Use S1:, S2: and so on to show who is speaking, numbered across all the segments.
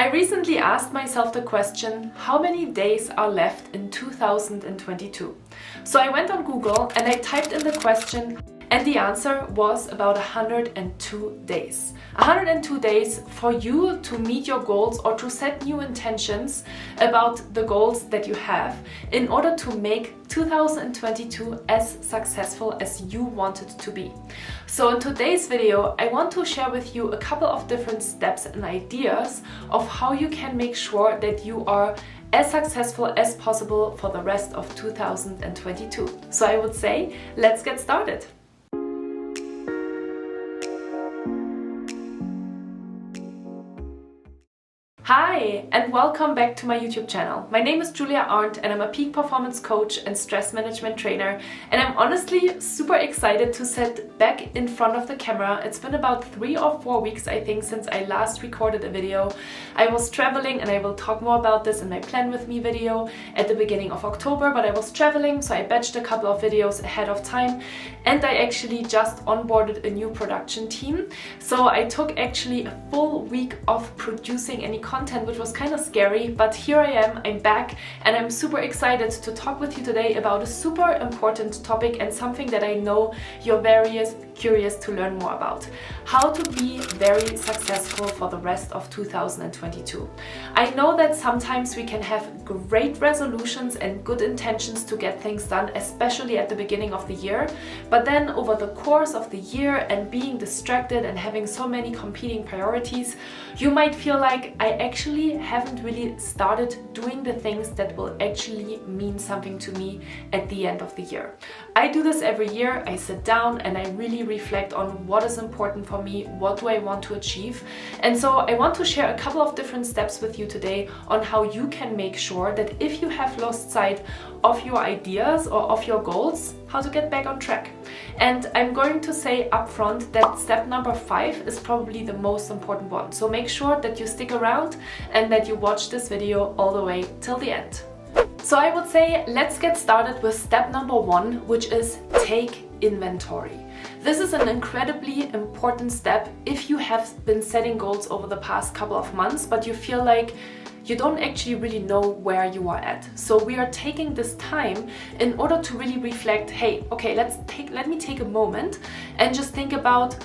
S1: I recently asked myself the question, how many days are left in 2022? So I went on Google and I typed in the question, and the answer was about 102 days. 102 days for you to meet your goals or to set new intentions about the goals that you have in order to make 2022 as successful as you want it to be. So in today's video, I want to share with you a couple of different steps and ideas of how you can make sure that you are as successful as possible for the rest of 2022. So I would say, let's get started. Hi, and welcome back to my YouTube channel. My name is Arndt and I'm a peak performance coach and stress management trainer, and I'm honestly super excited to sit back in front of the camera. It's been about 3 or 4 weeks, I think, since I last recorded a video. I was traveling, and I will talk more about this in my Plan With Me video at the beginning of October, but I was traveling, so I batched a couple of videos ahead of time, and I actually just onboarded a new production team. So I took actually a full week of producing any content, which was kind of scary, but here I am, I'm back, and I'm super excited to talk with you today about a super important topic and something that I know you're very curious to learn more about. How to be very successful for the rest of 2022. I know that sometimes we can have great resolutions and good intentions to get things done, especially at the beginning of the year, but then over the course of the year and being distracted and having so many competing priorities, you might feel like I actually haven't really started doing the things that will actually mean something to me at the end of the year. I do this every year. I sit down and I really reflect on what is important for me, what do I want to achieve. And so I want to share a couple of different steps with you today on how you can make sure that if you have lost sight of your ideas or of your goals, how to get back on track. And I'm going to say upfront that step number 5 is probably the most important one. So make sure that you stick around and that you watch this video all the way till the end. So I would say let's get started with step number 1, which is take inventory. This is an incredibly important step if you have been setting goals over the past couple of months, but you feel like you don't actually really know where you are at. So we are taking this time in order to really reflect, hey, okay, let me take a moment and just think about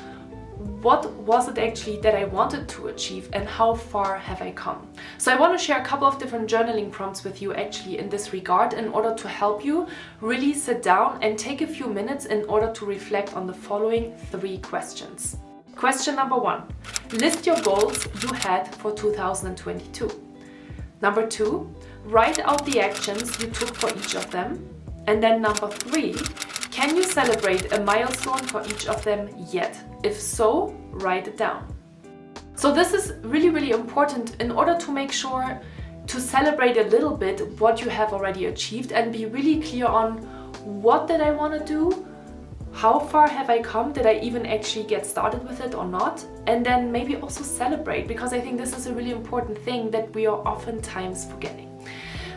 S1: what was it actually that I wanted to achieve and how far have I come. So I want to share a couple of different journaling prompts with you actually in this regard in order to help you really sit down and take a few minutes in order to reflect on the following 3 questions. Question number 1, list your goals you had for 2022. Number 2, write out the actions you took for each of them. And then number 3, can you celebrate a milestone for each of them yet? If so, write it down. So this is really, really important in order to make sure to celebrate a little bit what you have already achieved and be really clear on what did I want to do? How far have I come? Did I even actually get started with it or not? And then maybe also celebrate, because I think this is a really important thing that we are oftentimes forgetting.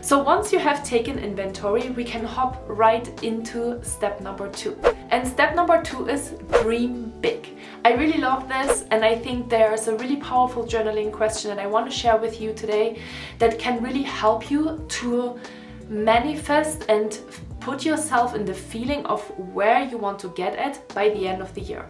S1: So once you have taken inventory, we can hop right into step number 2. And step number 2 is dream big. I really love this, and I think there's a really powerful journaling question that I want to share with you today that can really help you to manifest and put yourself in the feeling of where you want to get at by the end of the year.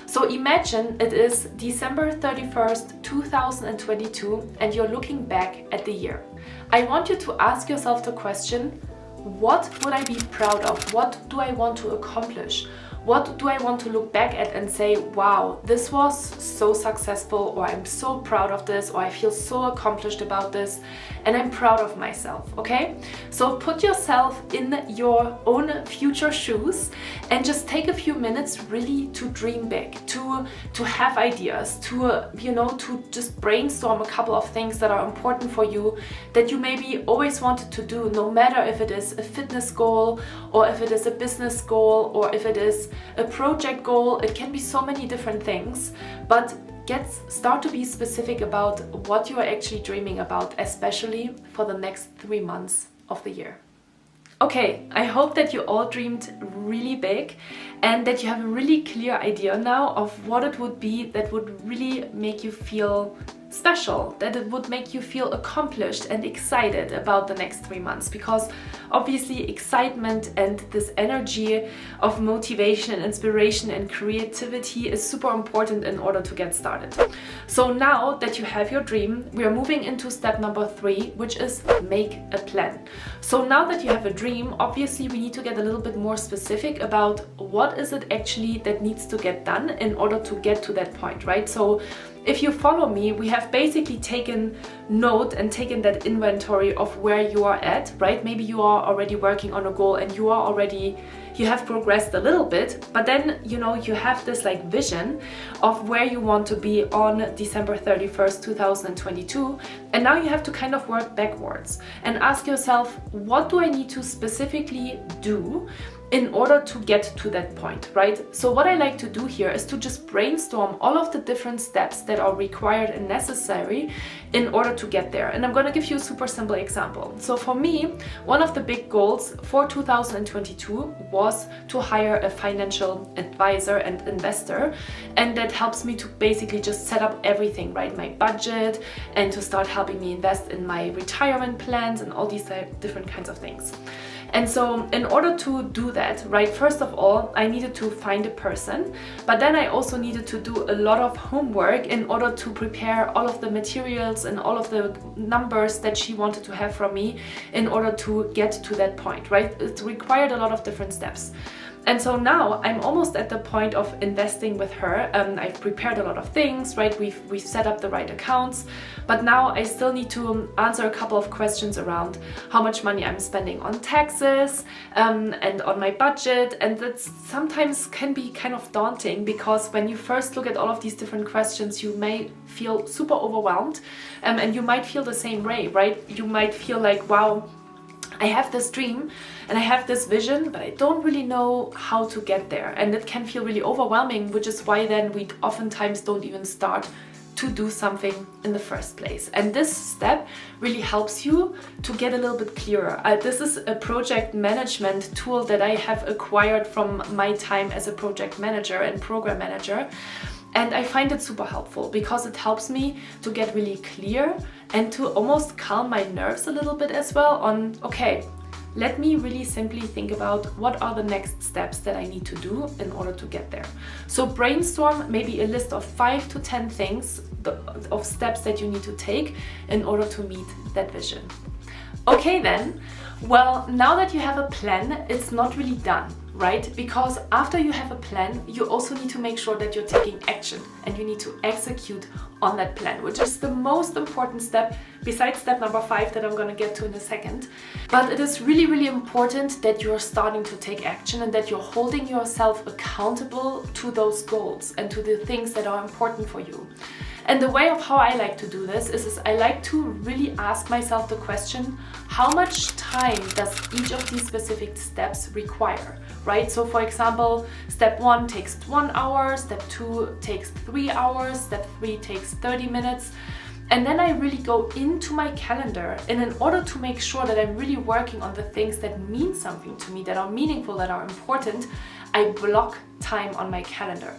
S1: So imagine it is December 31st, 2022, and you're looking back at the year. I want you to ask yourself the question, what would I be proud of? What do I want to accomplish? What do I want to look back at and say, wow, this was so successful, or I'm so proud of this, or I feel so accomplished about this, and I'm proud of myself, okay? So put yourself in your own future shoes and just take a few minutes really to dream big, to have ideas, to just brainstorm a couple of things that are important for you that you maybe always wanted to do, no matter if it is a fitness goal or if it is a business goal or if it is a project goal. It can be so many different things, but start to be specific about what you are actually dreaming about, especially for the next 3 months of the year. Okay, I hope that you all dreamed really big and that you have a really clear idea now of what it would be that would really make you feel special, that it would make you feel accomplished and excited about the next 3 months, because obviously excitement and this energy of motivation and inspiration and creativity is super important in order to get started. So now that you have your dream, we are moving into step number 3, which is make a plan. So now that you have a dream, obviously we need to get a little bit more specific about what is it actually that needs to get done in order to get to that point, right? So if you follow me, we have basically taken note and taken that inventory of where you are at, right? Maybe you are already working on a goal and you have progressed a little bit, but then, you know, you have this like vision of where you want to be on December 31st, 2022. And now you have to kind of work backwards and ask yourself, what do I need to specifically do in order to get to that point, right? So what I like to do here is to just brainstorm all of the different steps that are required and necessary in order to get there. And I'm going to give you a super simple example. So for me, one of the big goals for 2022 was to hire a financial advisor and investor, and that helps me to basically just set up everything, right? My budget, and to start helping me invest in my retirement plans and all these different kinds of things. And so in order to do that, right, first of all, I needed to find a person, but then I also needed to do a lot of homework in order to prepare all of the materials and all of the numbers that she wanted to have from me in order to get to that point, right? It required a lot of different steps. And so now I'm almost at the point of investing with her. I've prepared a lot of things, right? We've set up the right accounts, but now I still need to answer a couple of questions around how much money I'm spending on taxes and on my budget. And that sometimes can be kind of daunting, because when you first look at all of these different questions, you may feel super overwhelmed, and you might feel the same way, right? You might feel like, wow, I have this dream and I have this vision, but I don't really know how to get there. And it can feel really overwhelming, which is why then we oftentimes don't even start to do something in the first place. And this step really helps you to get a little bit clearer. This is a project management tool that I have acquired from my time as a project manager and program manager. And I find it super helpful because it helps me to get really clear and to almost calm my nerves a little bit as well on, okay, let me really simply think about what are the next steps that I need to do in order to get there. So brainstorm maybe a list of 5 to 10 things, of steps that you need to take in order to meet that vision. Okay then, well, now that you have a plan, it's not really done, right? Because after you have a plan, you also need to make sure that you're taking action and you need to execute on that plan, which is the most important step besides step number 5 that I'm going to get to in a second. But it is really, really important that you're starting to take action and that you're holding yourself accountable to those goals and to the things that are important for you. And the way of how I like to do this is I like to really ask myself the question, how much time does each of these specific steps require, right? So for example, step 1 takes 1 hour, step 2 takes 3 hours, step 3 takes 30 minutes. And then I really go into my calendar, and in order to make sure that I'm really working on the things that mean something to me, that are meaningful, that are important, I block time on my calendar.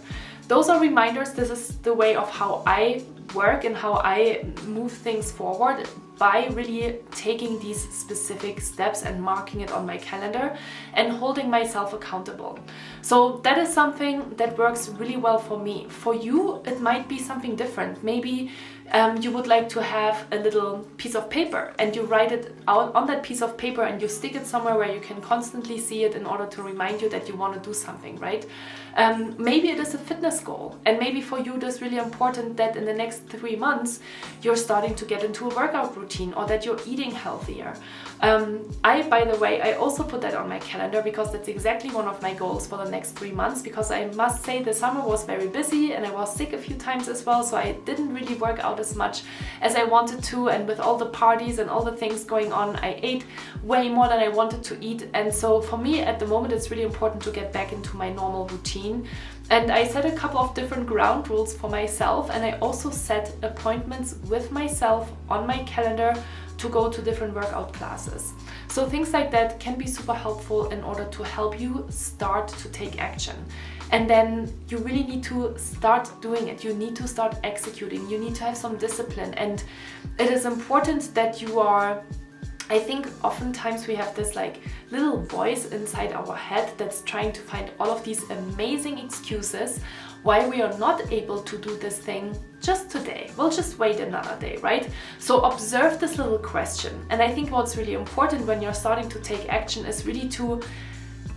S1: Those are reminders. This is the way of how I work and how I move things forward, by really taking these specific steps and marking it on my calendar and holding myself accountable. So that is something that works really well for me. For you, it might be something different. Maybe you would like to have a little piece of paper and you write it out on that piece of paper and you stick it somewhere where you can constantly see it in order to remind you that you want to do something, right? Maybe it is a fitness goal, and maybe for you it is really important that in the next 3 months you're starting to get into a workout routine or that you're eating healthier. By the way, I also put that on my calendar because that's exactly one of my goals for the next 3 months, because I must say the summer was very busy and I was sick a few times as well, so I didn't really work out as much as I wanted to, and with all the parties and all the things going on, I ate way more than I wanted to eat. And so for me at the moment it's really important to get back into my normal routine. And I set a couple of different ground rules for myself, and I also set appointments with myself on my calendar to go to different workout classes. So things like that can be super helpful in order to help you start to take action. And then you really need to start doing it. You need to start executing. You need to have some discipline. And it is important that you are, I think oftentimes we have this like little voice inside our head that's trying to find all of these amazing excuses why we are not able to do this thing just today. We'll just wait another day, right? So observe this little question. And I think what's really important when you're starting to take action is really to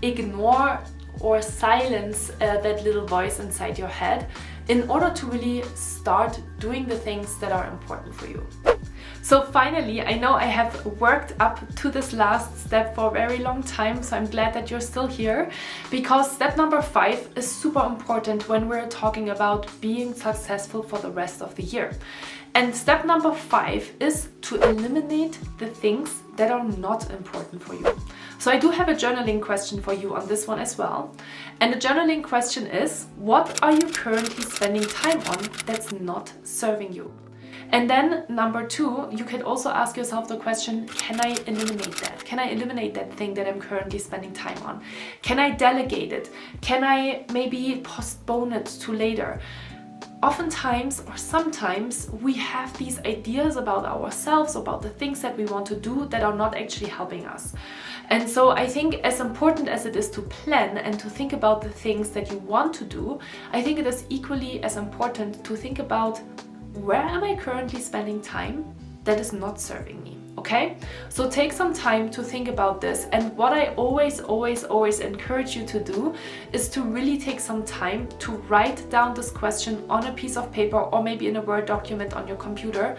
S1: ignore or silence that little voice inside your head in order to really start doing the things that are important for you. So finally, I know I have worked up to this last step for a very long time, so I'm glad that you're still here, because step number 5 is super important when we're talking about being successful for the rest of the year. And step number 5 is to eliminate the things that are not important for you. So I do have a journaling question for you on this one as well. And the journaling question is, what are you currently spending time on that's not serving you? And then number 2, you could also ask yourself the question, can I eliminate that? Can I eliminate that thing that I'm currently spending time on? Can I delegate it? Can I maybe postpone it to later? Oftentimes or sometimes we have these ideas about ourselves, about the things that we want to do that are not actually helping us. And so I think as important as it is to plan and to think about the things that you want to do, I think it is equally as important to think about, where am I currently spending time that is not serving me? Okay? So take some time to think about this. And what I always encourage you to do is to really take some time to write down this question on a piece of paper or maybe in a Word document on your computer,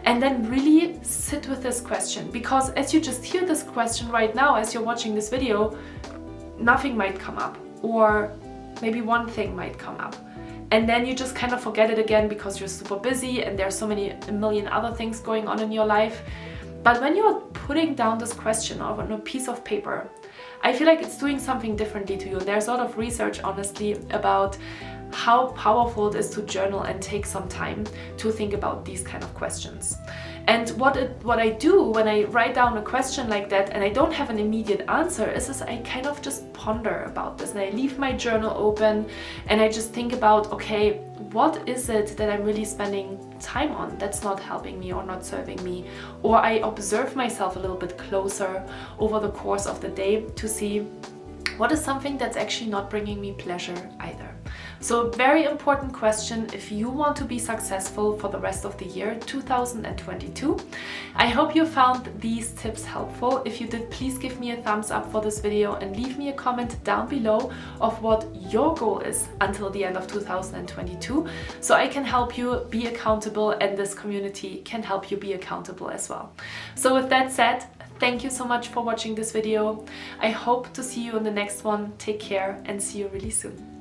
S1: and then really sit with this question. Because as you just hear this question right now, as you're watching this video, nothing might come up, or maybe one thing might come up. And then you just kind of forget it again because you're super busy and there's a million other things going on in your life. But when you're putting down this question on a piece of paper, I feel like it's doing something differently to you. There's a lot of research, honestly, about how powerful it is to journal and take some time to think about these kind of questions. And what I do when I write down a question like that and I don't have an immediate answer is I kind of just ponder about this, and I leave my journal open and I just think about, okay, what is it that I'm really spending time on that's not helping me or not serving me? Or I observe myself a little bit closer over the course of the day to see what is something that's actually not bringing me pleasure either. So very important question if you want to be successful for the rest of the year 2022. I hope you found these tips helpful. If you did, please give me a thumbs up for this video and leave me a comment down below of what your goal is until the end of 2022, so I can help you be accountable and this community can help you be accountable as well. So with that said, thank you so much for watching this video. I hope to see you in the next one. Take care and see you really soon.